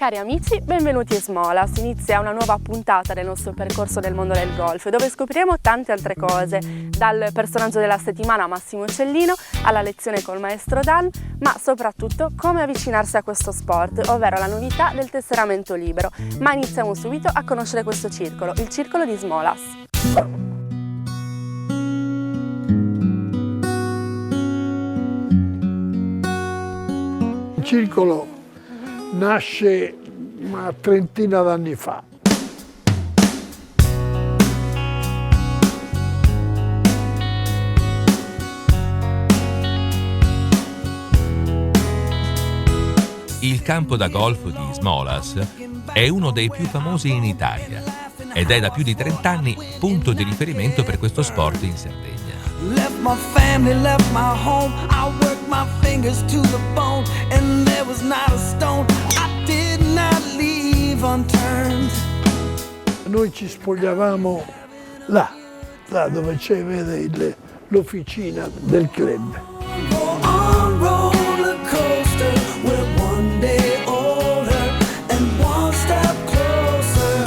Cari amici, benvenuti a Smolas. Inizia una nuova puntata del nostro percorso del mondo del golf, dove scopriremo tante altre cose, dal personaggio della settimana Massimo Cellino alla lezione col maestro Dan, ma soprattutto come avvicinarsi a questo sport, ovvero la novità del tesseramento libero. Ma iniziamo subito a conoscere questo circolo, il circolo di Smolas. Il circolo nasce una trentina d'anni fa. Il campo da golf di Smolas è uno dei più famosi in Italia ed è da più di 30 anni punto di riferimento per questo sport in Sardegna. Left my family, left my home. I worked my fingers to the bone, and there was not a stone I did not leave unturned. Noi ci spogliavamo là dove c'è, vede, l'officina del club. Go on roller coaster, we're one day older and one step closer.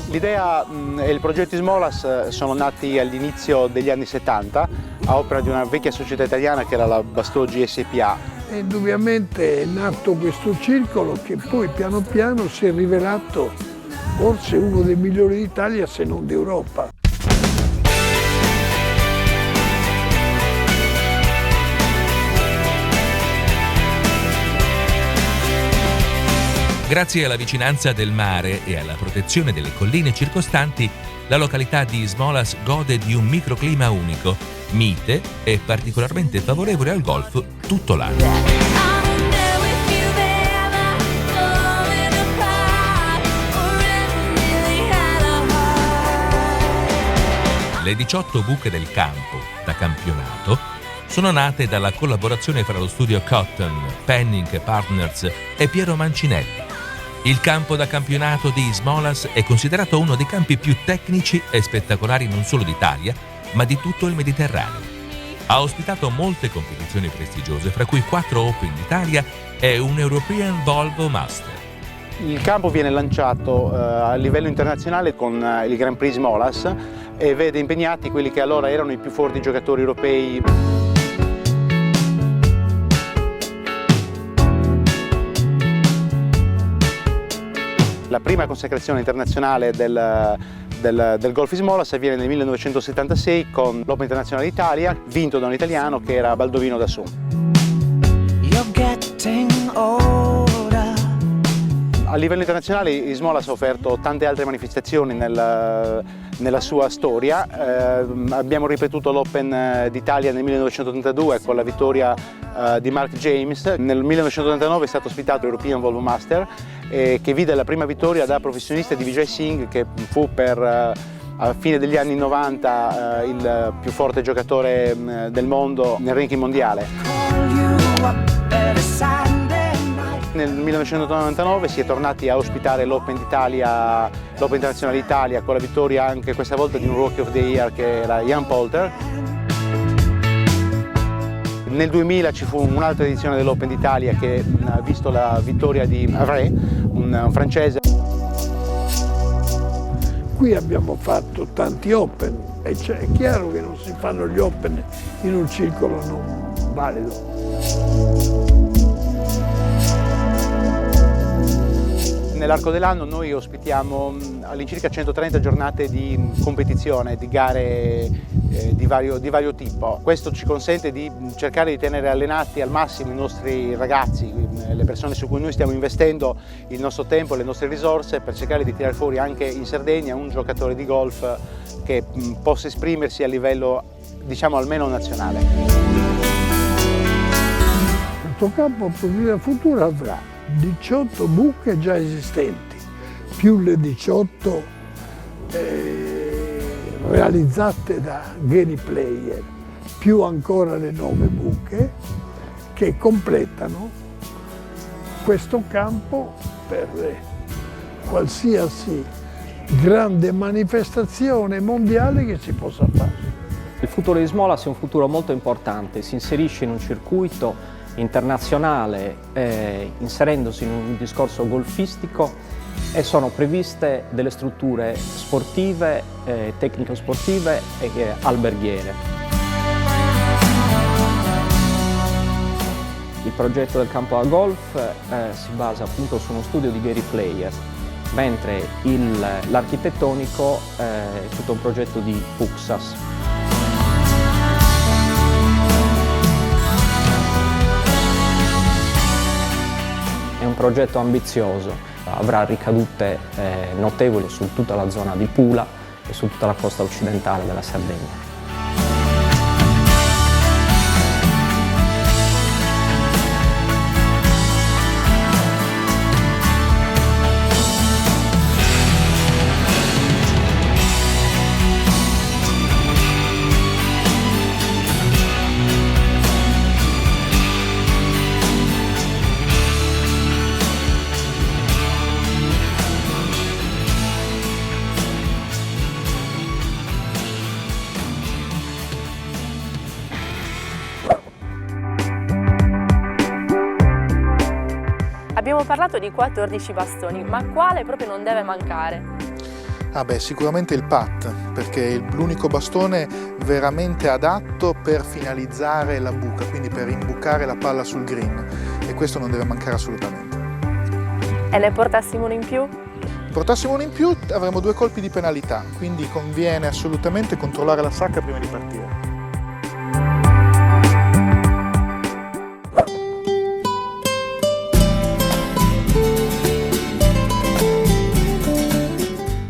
L'idea e il progetto Smolas sono nati all'inizio degli anni 70 a opera di una vecchia società italiana che era la Bastogi SPA. E indubbiamente è nato questo circolo che poi piano piano si è rivelato forse uno dei migliori d'Italia, se non d'Europa. Grazie alla vicinanza del mare e alla protezione delle colline circostanti, la località di Smolas gode di un microclima unico, mite e particolarmente favorevole al golf tutto l'anno. Le 18 buche del campo da campionato sono nate dalla collaborazione fra lo studio Cotton, Penning Partners e Piero Mancinelli. Il campo da campionato di Smolas è considerato uno dei campi più tecnici e spettacolari non solo d'Italia, ma di tutto il Mediterraneo. Ha ospitato molte competizioni prestigiose, fra cui 4 Open d'Italia e un European Volvo Master. Il campo viene lanciato a livello internazionale con il Grand Prix Smolas e vede impegnati quelli che allora erano i più forti giocatori europei. La prima consacrazione internazionale del golf Smolas avviene nel 1976 con l'Open Internazionale d'Italia, vinto da un italiano che era Baldovino Dassù. A livello internazionale Smolas ha offerto tante altre manifestazioni nella sua storia. Abbiamo ripetuto l'Open d'Italia nel 1982 con la vittoria di Mark James. Nel 1989 è stato ospitato l'European Volvo Master che vide la prima vittoria da professionista di Vijay Singh, che fu a fine degli anni 90 il più forte giocatore del mondo nel ranking mondiale. Nel 1999 si è tornati a ospitare l'Open d'Italia, l'Open Internazionale d'Italia, con la vittoria anche questa volta di un Rookie of the Year che era Ian Poulter. Nel 2000 ci fu un'altra edizione dell'Open d'Italia che ha visto la vittoria di Avray, un francese. Qui abbiamo fatto tanti Open e è chiaro che non si fanno gli Open in un circolo non valido. Nell'arco dell'anno noi ospitiamo all'incirca 130 giornate di competizione, di gare di vario tipo. Questo ci consente di cercare di tenere allenati al massimo i nostri ragazzi, le persone su cui noi stiamo investendo il nostro tempo, le nostre risorse, per cercare di tirare fuori anche in Sardegna un giocatore di golf che possa esprimersi a livello, diciamo, almeno nazionale. Questo campo Provincia Futura avrà 18 buche già esistenti, più le 18 realizzate da Gary Player, più ancora le 9 buche che completano questo campo per qualsiasi grande manifestazione mondiale che si possa fare. Il futuro di Smolas è un futuro molto importante, si inserisce in un circuito internazionale, inserendosi in un discorso golfistico, e sono previste delle strutture sportive, tecnico-sportive e alberghiere. Il progetto del campo da golf si basa appunto su uno studio di Gary Player, mentre l'architettonico è tutto un progetto di Puxas. È un progetto ambizioso, avrà ricadute notevoli su tutta la zona di Pula e su tutta la costa occidentale della Sardegna. Abbiamo parlato di 14 bastoni, ma quale proprio non deve mancare? Sicuramente il putt, perché è l'unico bastone veramente adatto per finalizzare la buca, quindi per imbucare la palla sul green, e questo non deve mancare assolutamente. E ne portassimo uno in più? Portassimo uno in più avremo 2 colpi di penalità, quindi conviene assolutamente controllare la sacca prima di partire.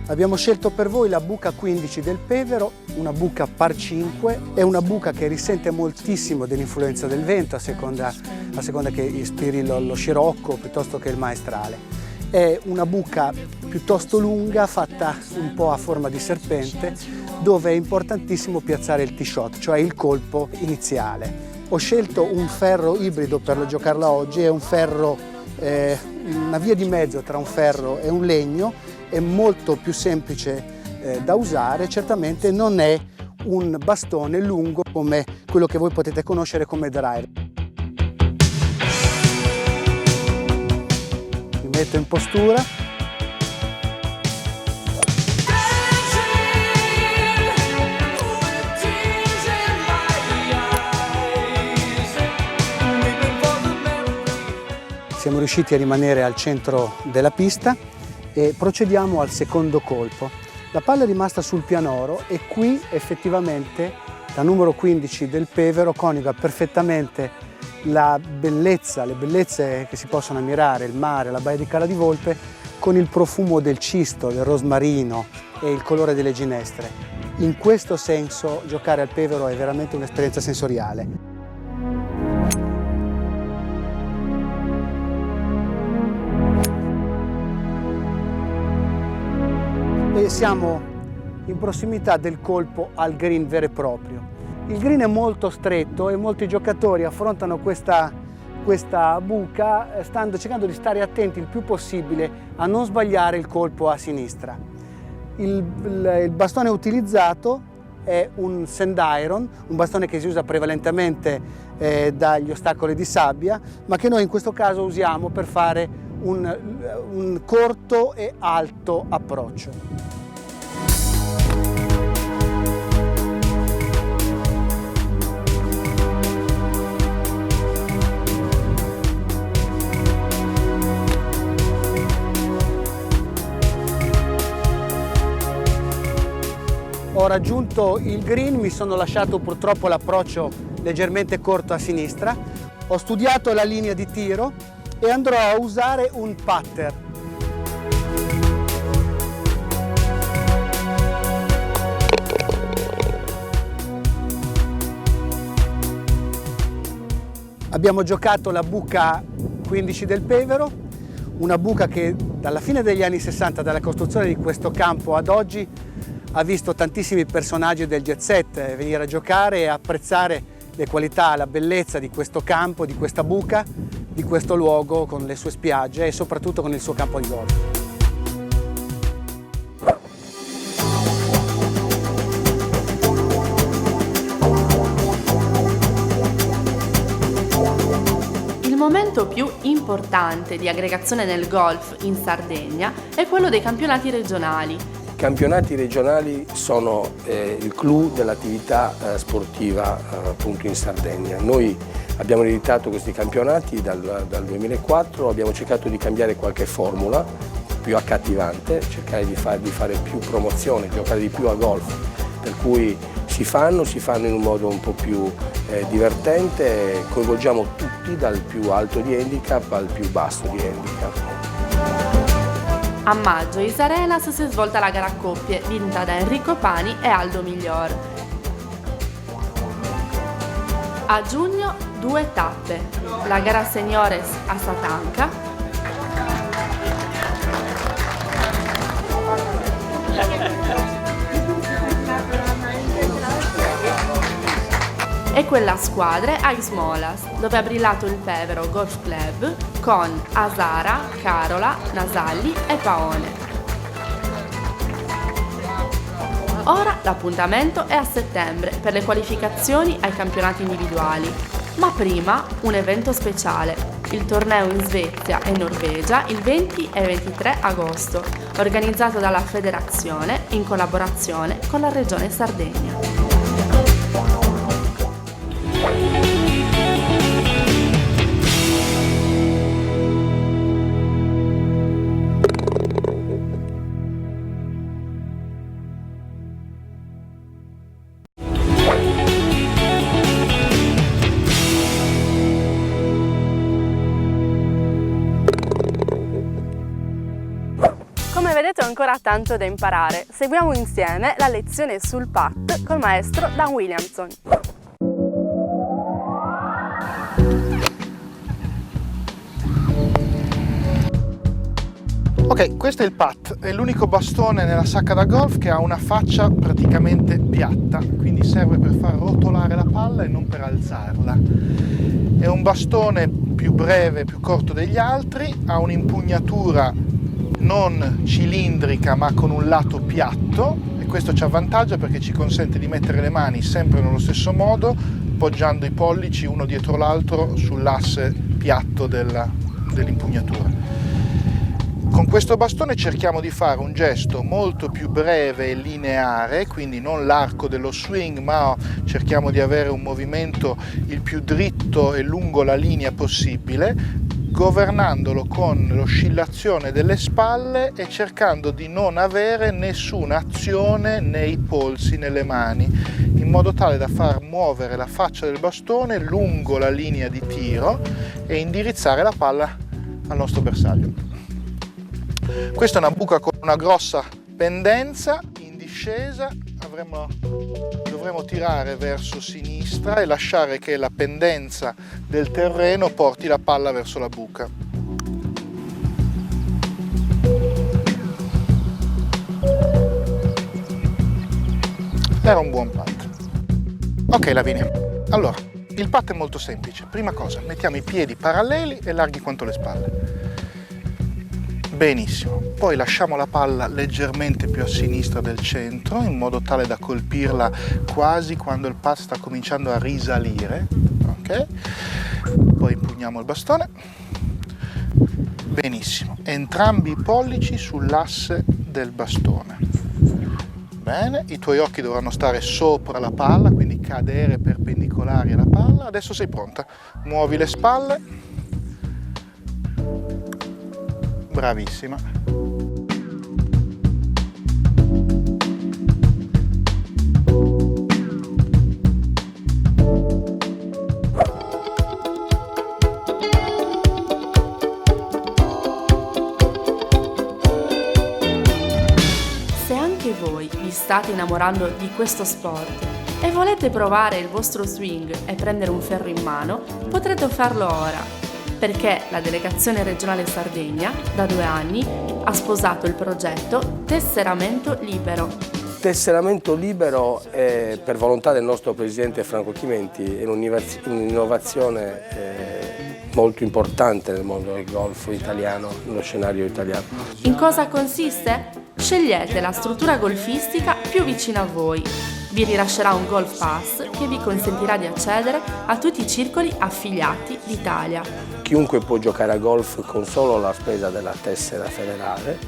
Abbiamo scelto per voi la buca 15 del Pevero, una buca par 5, è una buca che risente moltissimo dell'influenza del vento a seconda che ispiri lo scirocco piuttosto che il maestrale. È una buca piuttosto lunga, fatta un po' a forma di serpente, dove è importantissimo piazzare il tee shot, cioè il colpo iniziale. Ho scelto un ferro ibrido per giocarla oggi, è un ferro, una via di mezzo tra un ferro e un legno, è molto più semplice da usare, certamente non è un bastone lungo come quello che voi potete conoscere come driver. Mi metto in postura. Siamo riusciti a rimanere al centro della pista e procediamo al secondo colpo. La palla è rimasta sul pianoro e qui effettivamente la numero 15 del Pevero coniuga perfettamente le bellezze che si possono ammirare, il mare, la baia di Cala di Volpe, con il profumo del cisto, del rosmarino e il colore delle ginestre. In questo senso giocare al Pevero è veramente un'esperienza sensoriale. E siamo in prossimità del colpo al green vero e proprio. Il green è molto stretto e molti giocatori affrontano questa buca cercando di stare attenti il più possibile a non sbagliare il colpo a sinistra. Il bastone utilizzato è un sand iron, un bastone che si usa prevalentemente dagli ostacoli di sabbia, ma che noi in questo caso usiamo per fare un corto e alto approccio. Ho raggiunto il green, mi sono lasciato purtroppo l'approccio leggermente corto a sinistra, ho studiato la linea di tiro e andrò a usare un putter. Abbiamo giocato la buca 15 del Pevero, una buca che dalla fine degli anni 60, dalla costruzione di questo campo ad oggi, ha visto tantissimi personaggi del jet set venire a giocare e apprezzare le qualità, la bellezza di questo campo, di questa buca, di questo luogo con le sue spiagge e soprattutto con il suo campo di golf. momento più importante di aggregazione nel golf in Sardegna è quello dei campionati regionali. I campionati regionali sono il clou dell'attività sportiva appunto in Sardegna. Noi abbiamo ereditato questi campionati dal 2004, abbiamo cercato di cambiare qualche formula più accattivante, cercare di fare più promozione, giocare di più a golf, per cui si fanno in un modo un po' più divertente, coinvolgiamo tutti dal più alto di handicap al più basso di handicap. A maggio in Arenas si è svolta la gara a coppie, vinta da Enrico Pani e Aldo Miglior. A giugno 2 tappe, la gara seniores a Satanca e quella a squadre a Ismolas, dove ha brillato il Pevero Golf Club con Asara, Carola, Nasalli e Paone. Ora l'appuntamento è a settembre per le qualificazioni ai campionati individuali, ma prima un evento speciale, il torneo in Svezia e Norvegia il 20 e 23 agosto, organizzato dalla Federazione in collaborazione con la Regione Sardegna. Come vedete ho ancora tanto da imparare. Seguiamo insieme la lezione sul putt col maestro Dan Williamson. Ok, questo è il putt, è l'unico bastone nella sacca da golf che ha una faccia praticamente piatta, quindi serve per far rotolare la palla e non per alzarla. È un bastone più breve, più corto degli altri, ha un'impugnatura non cilindrica ma con un lato piatto, e questo ci avvantaggia perché ci consente di mettere le mani sempre nello stesso modo, poggiando i pollici uno dietro l'altro sull'asse piatto dell'impugnatura. Con questo bastone cerchiamo di fare un gesto molto più breve e lineare, quindi non l'arco dello swing, ma cerchiamo di avere un movimento il più dritto e lungo la linea possibile, governandolo con l'oscillazione delle spalle e cercando di non avere nessuna azione nei polsi, nelle mani, in modo tale da far muovere la faccia del bastone lungo la linea di tiro e indirizzare la palla al nostro bersaglio. Questa è una buca con una grossa pendenza, in discesa dovremo tirare verso sinistra e lasciare che la pendenza del terreno porti la palla verso la buca. Era un buon putt. Ok Lavinia, allora il putt è molto semplice. Prima cosa, mettiamo i piedi paralleli e larghi quanto le spalle. Benissimo, poi lasciamo la palla leggermente più a sinistra del centro in modo tale da colpirla quasi quando il putt sta cominciando a risalire, ok? Poi impugniamo il bastone, benissimo, entrambi i pollici sull'asse del bastone, bene, i tuoi occhi dovranno stare sopra la palla, quindi cadere perpendicolari alla palla. Adesso sei pronta, muovi le spalle. Bravissima. Se anche voi vi state innamorando di questo sport e volete provare il vostro swing e prendere un ferro in mano, potrete farlo ora, perché la Delegazione Regionale Sardegna, da 2 anni, ha sposato il progetto Tesseramento Libero. Tesseramento Libero è, per volontà del nostro presidente Franco Chimenti, è un'innovazione molto importante nel mondo del golf italiano, nello scenario italiano. In cosa consiste? Scegliete la struttura golfistica più vicina a voi. Vi rilascerà un Golf Pass che vi consentirà di accedere a tutti i circoli affiliati d'Italia. chiunque può giocare a golf con solo la spesa della tessera federale,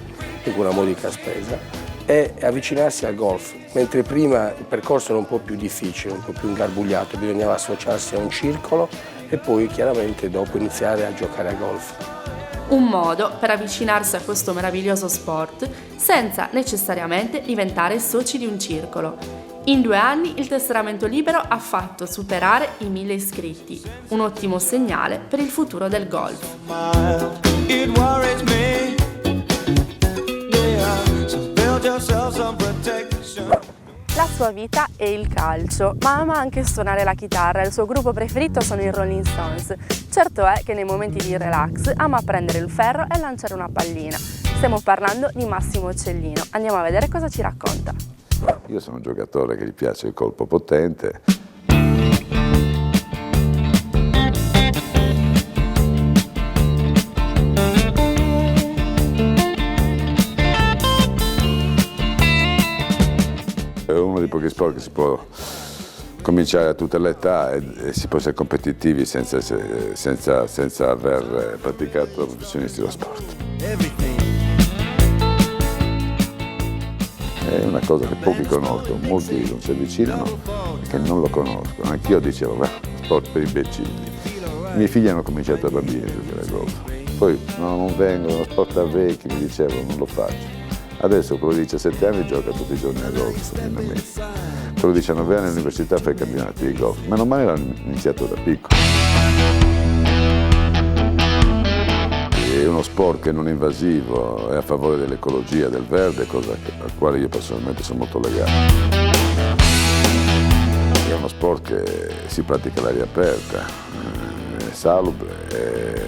quindi una modica spesa, e avvicinarsi al golf, mentre prima il percorso era un po' più difficile, un po' più ingarbugliato, bisognava associarsi a un circolo e poi chiaramente dopo iniziare a giocare a golf. Un modo per avvicinarsi a questo meraviglioso sport senza necessariamente diventare soci di un circolo. In 2 anni il tesseramento libero ha fatto superare i 1000 iscritti, un ottimo segnale per il futuro del golf. La sua vita è il calcio, ma ama anche suonare la chitarra. Il suo gruppo preferito sono i Rolling Stones. Certo è che nei momenti di relax ama prendere il ferro e lanciare una pallina. Stiamo parlando di Massimo Cellino. Andiamo a vedere cosa ci racconta. Io sono un giocatore che gli piace il colpo potente. È uno dei pochi sport che si può cominciare a tutte le età e si può essere competitivi senza aver praticato da professionisti lo sport. È una cosa che pochi conoscono, molti non si avvicinano perché non lo conoscono. Anch'io dicevo, sport per imbecilli. I miei figli hanno cominciato da bambini a giocare a golf. Poi no, non vengono, sport da vecchi, mi dicevano, non lo faccio. Adesso quello di 17 anni gioca tutti i giorni a golf in America. Quello di 19 anni all'università fa i campionati di golf. Meno male l'hanno iniziato da piccolo. È uno sport che non è invasivo, è a favore dell'ecologia, del verde, cosa al quale io personalmente sono molto legato. È uno sport che si pratica all'aria aperta, è salubre e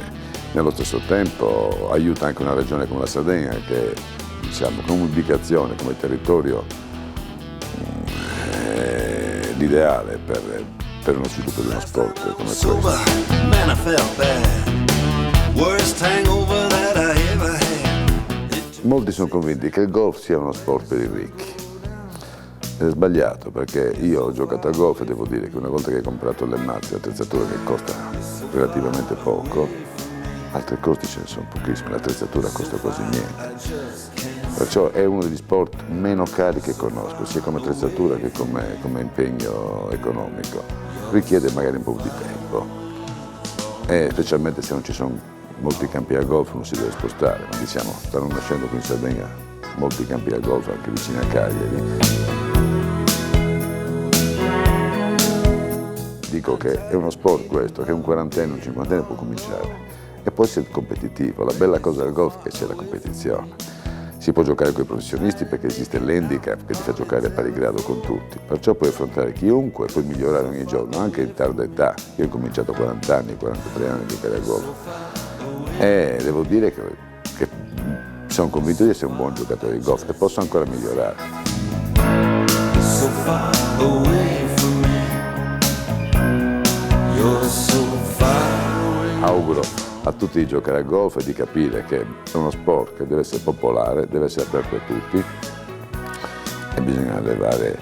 nello stesso tempo aiuta anche una regione come la Sardegna che, diciamo, come ubicazione, come territorio, è l'ideale per uno sviluppo di uno sport come questo. Molti sono convinti che il golf sia uno sport per i ricchi. È sbagliato perché io ho giocato a golf e devo dire che una volta che hai comprato le mazze, l'attrezzatura che costa relativamente poco, altri costi ce ne sono pochissimi, l'attrezzatura costa quasi niente. Perciò è uno degli sport meno cari che conosco, sia come attrezzatura che come impegno economico. Richiede magari un po' di tempo e specialmente se non ci sono molti campi a golf non si deve spostare, ma diciamo stanno nascendo qui in Sardegna molti campi a golf anche vicino a Cagliari. Dico che è uno sport questo, che un 40enne, un 50enne può cominciare e può essere competitivo. La bella cosa del golf è che c'è la competizione. Si può giocare con i professionisti perché esiste l'handicap che ti fa giocare a pari grado con tutti. Perciò puoi affrontare chiunque e puoi migliorare ogni giorno, anche in tarda età. Io ho cominciato a 40 anni, 43 anni a giocare a golf. E devo dire che sono convinto di essere un buon giocatore di golf e posso ancora migliorare. Auguro a tutti di giocare a golf e di capire che è uno sport che deve essere popolare, deve essere aperto a tutti e bisogna arrivare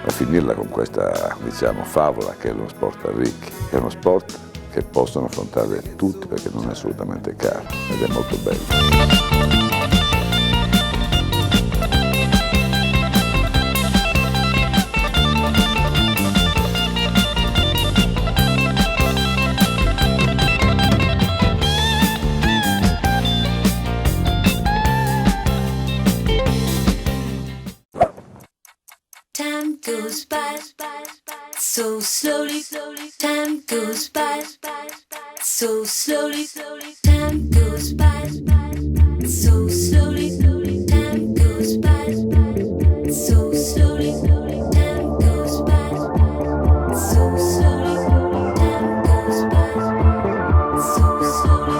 a finirla con questa, diciamo, favola che è uno sport per ricchi. È uno sport che possono affrontare tutti perché non è assolutamente caro ed è molto bello. Time goes by so slowly. Time goes by so slowly. Time goes by so slowly. Time goes by so slowly. Time goes by so slowly. Time goes by so slowly.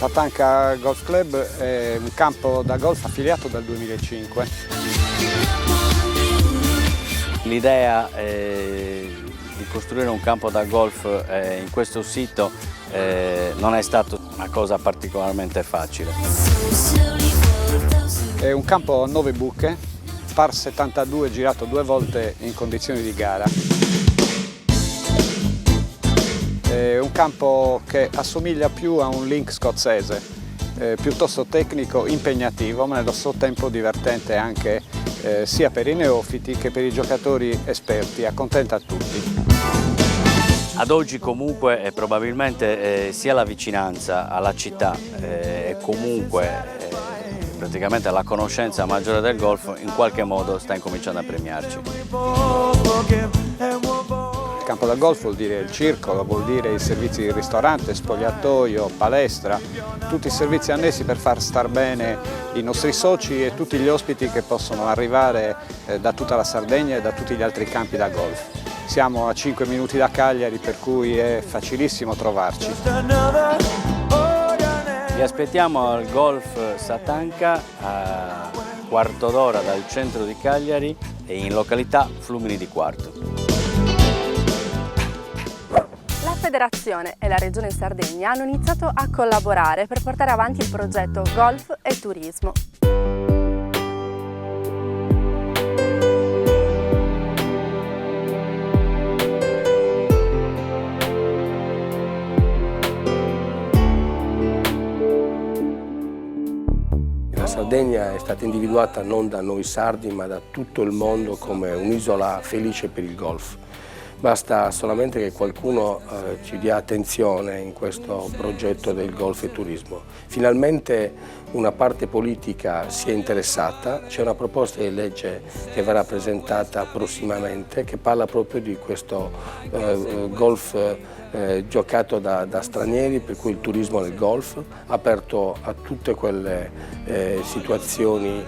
Satanca Golf Club è un campo da golf affiliato dal 2005. L'idea di costruire un campo da golf in questo sito non è stata una cosa particolarmente facile. È un campo a 9 buche par 72 girato 2 volte in condizioni di gara. È un campo che assomiglia più a un link scozzese, piuttosto tecnico, impegnativo, ma nello stesso tempo divertente anche sia per i neofiti che per i giocatori esperti, accontenta a tutti. Ad oggi comunque probabilmente sia la vicinanza alla città e comunque praticamente la conoscenza maggiore del golf in qualche modo sta incominciando a premiarci. Il campo da golf vuol dire il circolo, vuol dire i servizi di ristorante, spogliatoio, palestra, tutti i servizi annessi per far star bene i nostri soci e tutti gli ospiti che possono arrivare da tutta la Sardegna e da tutti gli altri campi da golf. Siamo a 5 minuti da Cagliari, per cui è facilissimo trovarci. Vi aspettiamo al Golf Satanca a quarto d'ora dal centro di Cagliari e in località Flumini di Quarto. La Federazione e la Regione Sardegna hanno iniziato a collaborare per portare avanti il progetto Golf e Turismo. La Sardegna è stata individuata non da noi sardi ma da tutto il mondo come un'isola felice per il golf. Basta solamente che qualcuno ci dia attenzione in questo progetto del golf e turismo. Finalmente una parte politica si è interessata, c'è una proposta di legge che verrà presentata prossimamente che parla proprio di questo golf giocato da stranieri, per cui il turismo del golf, aperto a tutte quelle situazioni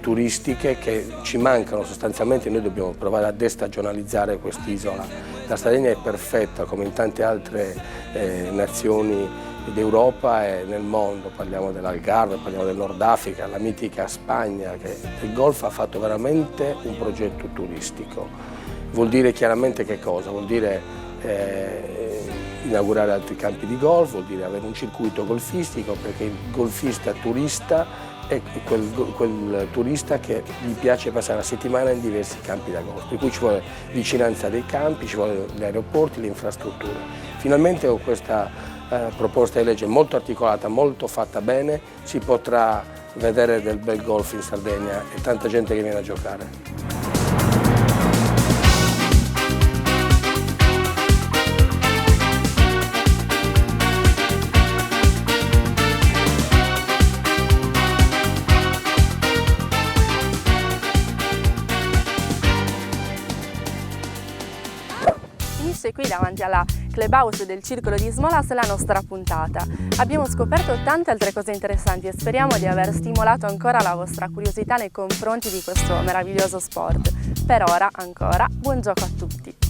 turistiche che ci mancano sostanzialmente. Noi dobbiamo provare a destagionalizzare quest'isola. La Sardegna è perfetta come in tante altre nazioni d'Europa e nel mondo, parliamo dell'Algarve, parliamo del Nord Africa, la mitica Spagna, che il golf ha fatto veramente un progetto turistico. Vuol dire chiaramente che cosa? Vuol dire inaugurare altri campi di golf, vuol dire avere un circuito golfistico, perché il golfista turista è quel turista che gli piace passare una settimana in diversi campi da golf, per cui ci vuole vicinanza dei campi, ci vuole gli aeroporti, le infrastrutture. Finalmente con questa proposta di legge molto articolata, molto fatta bene, si potrà vedere del bel golf in Sardegna e tanta gente che viene a giocare. Finisce qui davanti alla clubhouse del Circolo di Smolas la nostra puntata. Abbiamo scoperto tante altre cose interessanti e speriamo di aver stimolato ancora la vostra curiosità nei confronti di questo meraviglioso sport. Per ora ancora buon gioco a tutti!